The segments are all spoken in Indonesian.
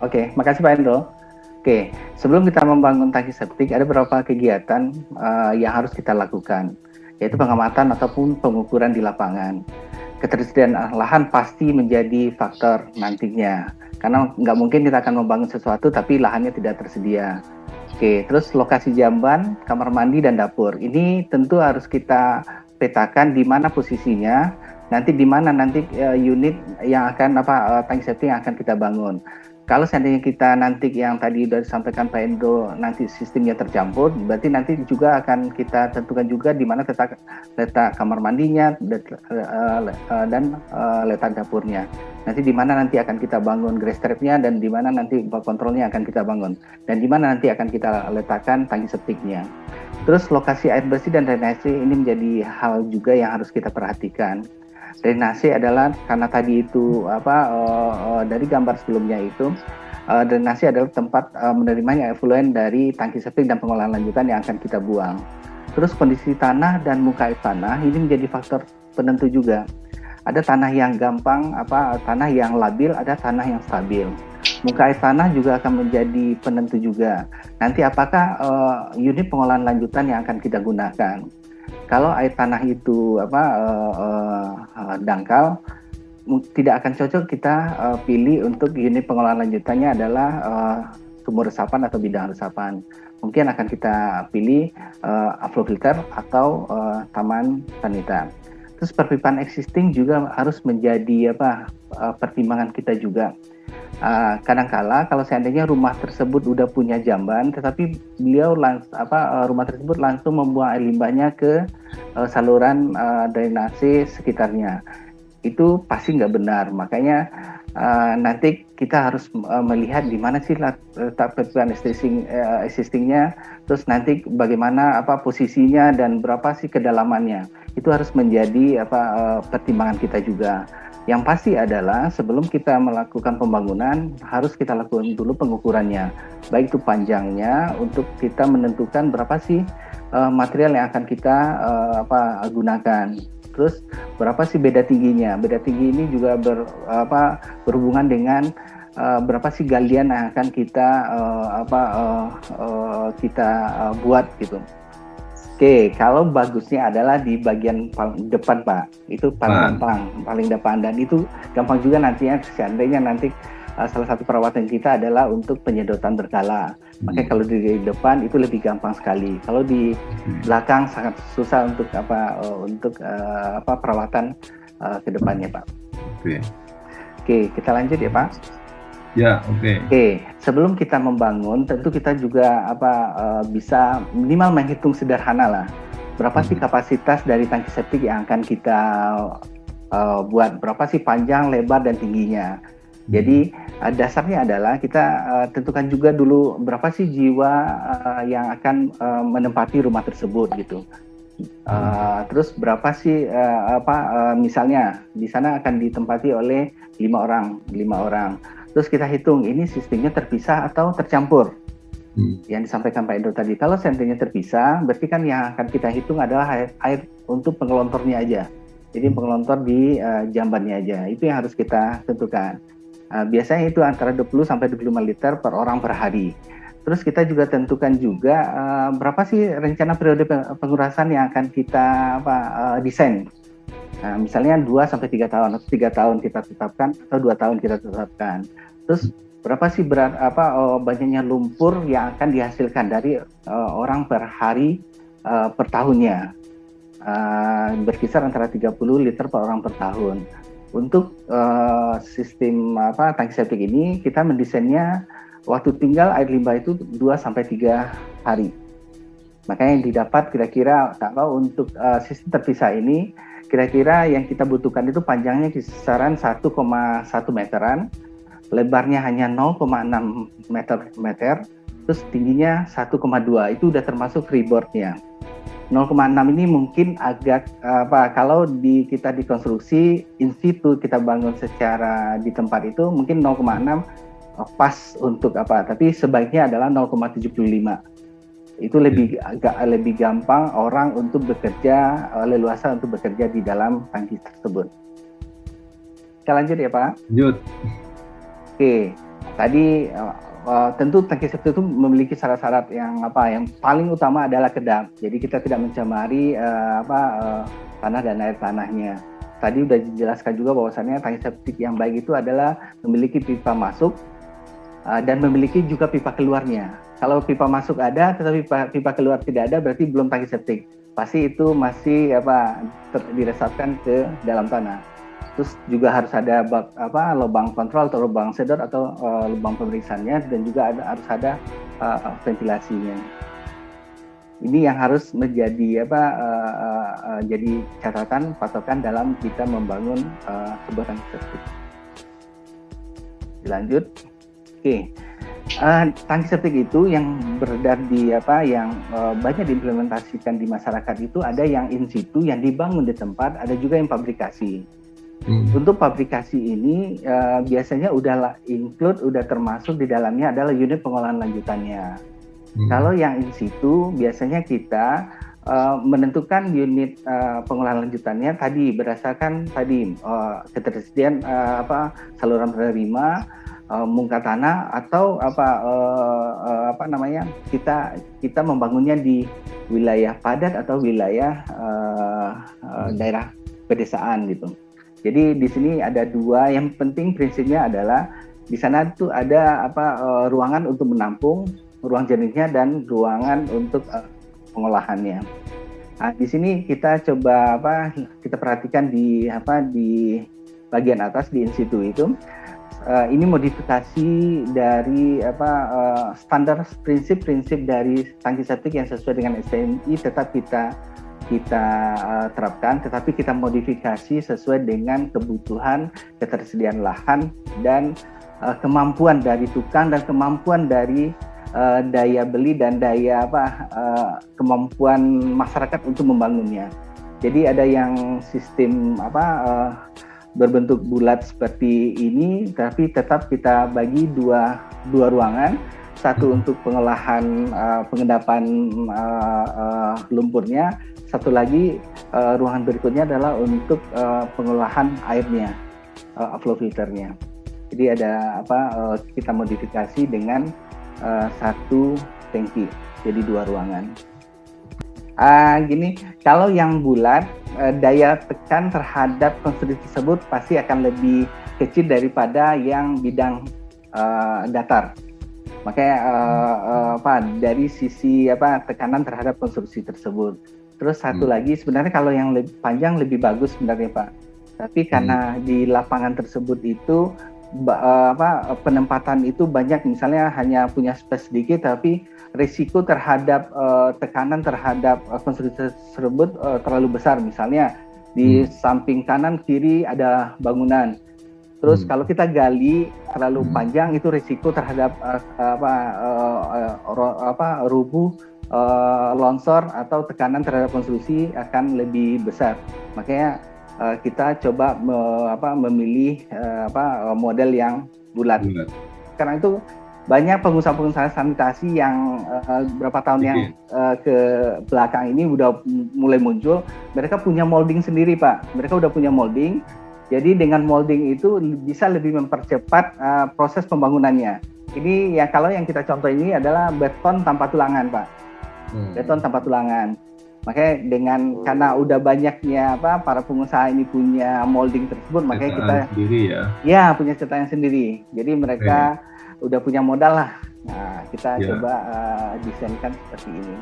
Oke, makasih Pak Endo. Oke, sebelum kita membangun tangki septik, ada beberapa kegiatan yang harus kita lakukan, yaitu pengamatan ataupun pengukuran di lapangan. Ketersediaan lahan pasti menjadi faktor nantinya, karena nggak mungkin kita akan membangun sesuatu tapi lahannya tidak tersedia. Oke, terus lokasi jamban, kamar mandi, dan dapur. Ini tentu harus kita petakan di mana posisinya, nanti di mana nanti unit yang akan tangki septik yang akan kita bangun. Kalau seandainya kita nanti yang tadi sudah disampaikan Pak Endo, nanti sistemnya tercampur, berarti nanti juga akan kita tentukan juga di mana letak kamar mandinya dan letak dapurnya. Nanti di mana nanti akan kita bangun grass trapnya dan di mana nanti kontrolnya akan kita bangun dan di mana nanti akan kita letakkan tangki septiknya. Terus lokasi air bersih dan drainase ini menjadi hal juga yang harus kita perhatikan. Drainase adalah karena tadi itu dari gambar sebelumnya itu drainase adalah tempat menerimanya efluen dari tangki septik dan pengolahan lanjutan yang akan kita buang. Terus kondisi tanah dan muka air tanah ini menjadi faktor penentu juga. Ada tanah yang gampang, tanah yang labil, ada tanah yang stabil. Muka air tanah juga akan menjadi penentu juga. Nanti apakah unit pengolahan lanjutan yang akan kita gunakan? Kalau air tanah itu dangkal, tidak akan cocok kita pilih untuk unit pengolahan lanjutannya adalah sumur resapan atau bidang resapan. Mungkin akan kita pilih aflofilter atau taman sanita. Terus perpipaan existing juga harus menjadi pertimbangan kita juga. Kadangkala kalau seandainya rumah tersebut udah punya jamban, tetapi rumah tersebut langsung membuang air limbahnya ke saluran drainase sekitarnya, itu pasti nggak benar. Makanya nanti kita harus melihat di mana sih letak perpipaan existingnya, terus nanti bagaimana posisinya dan berapa sih kedalamannya. Itu harus menjadi pertimbangan kita juga. Yang pasti adalah sebelum kita melakukan pembangunan harus kita lakukan dulu pengukurannya, baik itu panjangnya untuk kita menentukan berapa sih material yang akan kita gunakan. Terus berapa sih beda tingginya? Beda tinggi ini juga berhubungan dengan berapa sih galian yang akan kita buat gitu. Oke, kalau bagusnya adalah di bagian paling depan, Pak. Itu paling gampang, paling depan. Dan itu gampang juga nantinya, seandainya nanti salah satu perawatan kita adalah untuk penyedotan berkala. Makanya kalau di depan itu lebih gampang sekali. Kalau di belakang sangat susah untuk perawatan ke depannya, Pak. Oke, kita lanjut ya, Pak. Ya, oke. Oke, sebelum kita membangun, tentu kita juga bisa minimal menghitung sederhana lah. Berapa sih kapasitas dari tangki septik yang akan kita buat? Berapa sih panjang, lebar, dan tingginya? Jadi dasarnya adalah kita tentukan juga dulu berapa sih jiwa yang akan menempati rumah tersebut gitu. Terus berapa sih misalnya di sana akan ditempati oleh 5 orang. Terus kita hitung ini sistemnya terpisah atau tercampur. Yang disampaikan Pak Endo tadi. Kalau seandainya terpisah, berarti kan yang akan kita hitung adalah air untuk pengelontornya aja. Jadi pengelontor di jambannya aja. Itu yang harus kita tentukan. Biasanya itu antara 20 sampai 25 liter per orang per hari. Terus kita juga tentukan juga berapa sih rencana periode pengurasan yang akan kita desain. Nah, misalnya 2 sampai 3 tahun atau 3 tahun kita tetapkan atau 2 tahun kita tetapkan. Terus berapa sih banyaknya lumpur yang akan dihasilkan dari orang per hari per tahunnya. Berkisar antara 30 liter per orang per tahun. Untuk sistem tangki septik ini kita mendesainnya waktu tinggal air limbah itu 2 sampai 3 hari. Makanya yang didapat kira-kira kalau untuk sistem terpisah ini kira-kira yang kita butuhkan itu panjangnya kisaran 1,1 meteran, lebarnya hanya 0,6 meter, terus tingginya 1,2, itu udah termasuk freeboardnya. 0,6 ini mungkin agak kalau kita dikonstruksi in situ kita bangun secara di tempat itu mungkin 0,6 pas untuk tapi sebaiknya adalah 0,75. Itu agak lebih gampang orang untuk bekerja, leluasa untuk bekerja di dalam tangki tersebut. Kita lanjut ya Pak. Lanjut. Oke, Tadi tentu tangki septik itu memiliki syarat-syarat yang paling utama adalah kedap. Jadi kita tidak mencemari tanah dan air tanahnya. Tadi sudah dijelaskan juga bahwasannya tangki septik yang baik itu adalah memiliki pipa masuk dan memiliki juga pipa keluarnya. Kalau pipa masuk ada, tetapi pipa keluar tidak ada, berarti belum tangki septik. Pasti itu masih diresapkan ke dalam tanah. Terus juga harus ada lubang kontrol atau lubang sedot atau lubang pemeriksaannya, dan juga harus ada ventilasinya. Ini yang harus menjadi jadi catatan patokan dalam kita membangun sebuah tangki septik. Dilanjut. Oke. Tangki septik itu yang beredar yang banyak diimplementasikan di masyarakat itu ada yang in situ yang dibangun di tempat, ada juga yang pabrikasi. Untuk pabrikasi ini biasanya udah termasuk di dalamnya adalah unit pengolahan lanjutannya. Kalau yang in situ biasanya kita menentukan unit pengolahan lanjutannya tadi berdasarkan ketersediaan saluran penerima, muka tanah, atau kita membangunnya di wilayah padat atau wilayah daerah pedesaan gitu. Jadi di sini ada dua yang penting, prinsipnya adalah di sana tuh ada ruangan untuk menampung, ruang jernihnya, dan ruangan untuk pengolahannya. Nah, di sini kita coba kita perhatikan di bagian atas di in situ itu. Ini modifikasi dari standar prinsip-prinsip dari tangki septik yang sesuai dengan STMI tetap kita terapkan, tetapi kita modifikasi sesuai dengan kebutuhan ketersediaan lahan dan kemampuan dari tukang dan kemampuan dari daya beli dan kemampuan masyarakat untuk membangunnya. Jadi ada yang sistem berbentuk bulat seperti ini, tapi tetap kita bagi dua ruangan, satu untuk pengolahan pengendapan lumpurnya, satu lagi ruangan berikutnya adalah untuk pengolahan airnya, flow filternya. Jadi ada kita modifikasi dengan satu tangki, jadi dua ruangan. Gini, kalau yang bulat, daya tekan terhadap konstruksi tersebut pasti akan lebih kecil daripada yang bidang datar. Makanya dari sisi tekanan terhadap konstruksi tersebut. Terus satu lagi, sebenarnya kalau yang lebih panjang lebih bagus sebenarnya Pak. Tapi karena di lapangan tersebut itu penempatan itu banyak, misalnya hanya punya space sedikit, tapi risiko terhadap tekanan terhadap konstruksi tersebut terlalu besar. Misalnya di samping kanan kiri ada bangunan. Terus kalau kita gali terlalu panjang, itu risiko terhadap rubuh, longsor atau tekanan terhadap konstruksi akan lebih besar. Makanya kita coba memilih model yang bulat. Karena itu banyak pengusaha-pengusaha sanitasi yang beberapa tahun yang ke belakang ini udah mulai muncul, mereka punya molding sendiri Pak. Mereka udah punya molding, jadi dengan molding itu bisa lebih mempercepat proses pembangunannya. Ini ya, kalau yang kita contoh ini adalah beton tanpa tulangan Pak. Beton tanpa tulangan. Makanya karena udah banyaknya para pengusaha ini punya molding tersebut, makanya kita sendiri punya cetakan sendiri. Jadi mereka udah punya modal lah. Nah, kita coba desainkan seperti ini.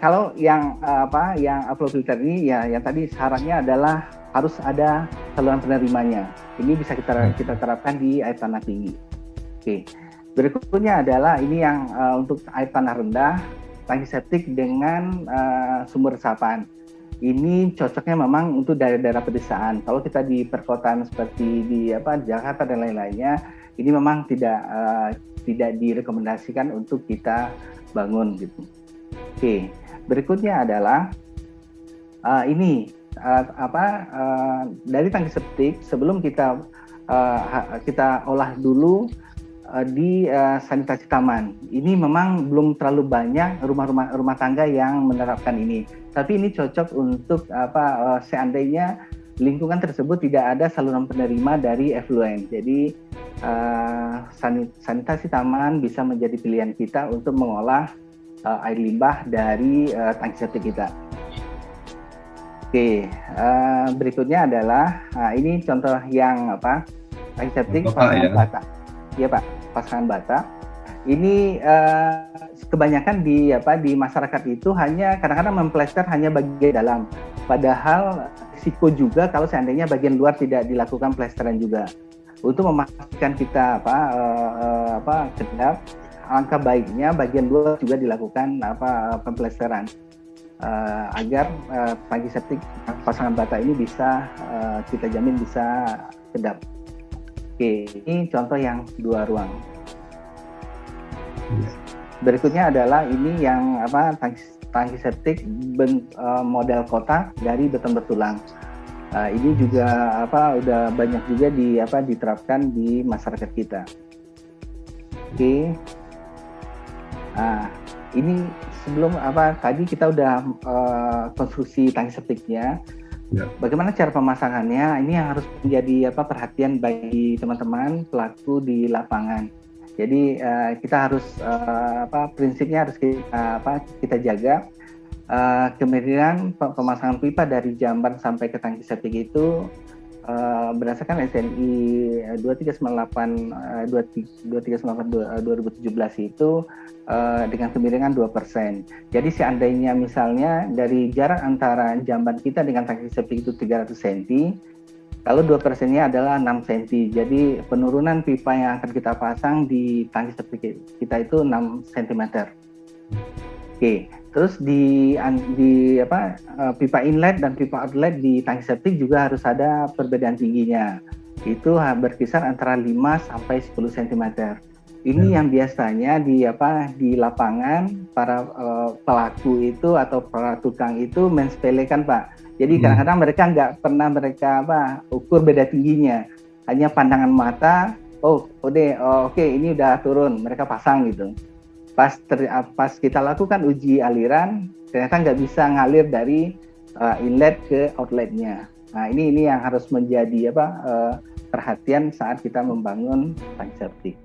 Kalau yang yang flow filter ini ya, yang tadi syaratnya adalah harus ada saluran penerimanya. Ini bisa kita terapkan di air tanah tinggi. Oke. Berikutnya adalah ini yang untuk air tanah rendah, tangki septik dengan sumur resapan. Ini cocoknya memang untuk daerah-daerah pedesaan. Kalau kita di perkotaan seperti di Jakarta dan lain-lainnya, ini memang tidak direkomendasikan untuk kita bangun gitu. Oke, berikutnya adalah dari tangki septik sebelum kita olah dulu di sanitasi taman. Ini memang belum terlalu banyak rumah tangga yang menerapkan ini. Tapi ini cocok untuk seandainya lingkungan tersebut tidak ada saluran penerima dari effluent. Jadi sanitasi taman bisa menjadi pilihan kita untuk mengolah air limbah dari tangki septik kita. Oke, berikutnya adalah ini contoh yang tangki septik pasangan bata. Iya Pak, pasangan bata. Ini kebanyakan di masyarakat itu hanya kadang-kadang memplester hanya bagian dalam. Padahal risiko juga kalau seandainya bagian luar tidak dilakukan plesteran juga. Untuk memastikan kita kedap, alangkah baiknya bagian luar juga dilakukan pemplesteran agar tangki septik pasangan bata ini bisa kita jamin bisa kedap. Oke, ini contoh yang 2 ruang. Berikutnya adalah ini yang tangki septik model kotak dari beton bertulang. Ini juga udah banyak juga diterapkan di masyarakat kita. Oke. Ini sebelum tadi kita udah konstruksi tangki septiknya. Ya. Bagaimana cara pemasangannya? Ini yang harus menjadi perhatian bagi teman-teman pelaku di lapangan. Jadi kita harus prinsipnya harus kita jaga. Kemirian pemasangan pipa dari jamban sampai ke tangki septik itu berdasarkan SNI 2398/2017 itu dengan kemiringan 2%. Jadi seandainya misalnya dari jarak antara jamban kita dengan tangki septik itu 300 cm, kalau 2%-nya adalah 6 cm. Jadi penurunan pipa yang akan kita pasang di tangki septik kita itu 6 cm. Oke. Terus di pipa inlet dan pipa outlet di tangki septik juga harus ada perbedaan tingginya. Itu berkisar antara 5 sampai 10 cm. Ini yang biasanya di lapangan para pelaku itu atau para tukang itu mensepelekan, Pak. Jadi kadang-kadang mereka nggak pernah ukur beda tingginya. Hanya pandangan mata, oke ini udah turun, mereka pasang gitu. Pas kita lakukan uji aliran, ternyata nggak bisa ngalir dari inlet ke outletnya. Nah ini yang harus menjadi perhatian saat kita membangun tangki septik.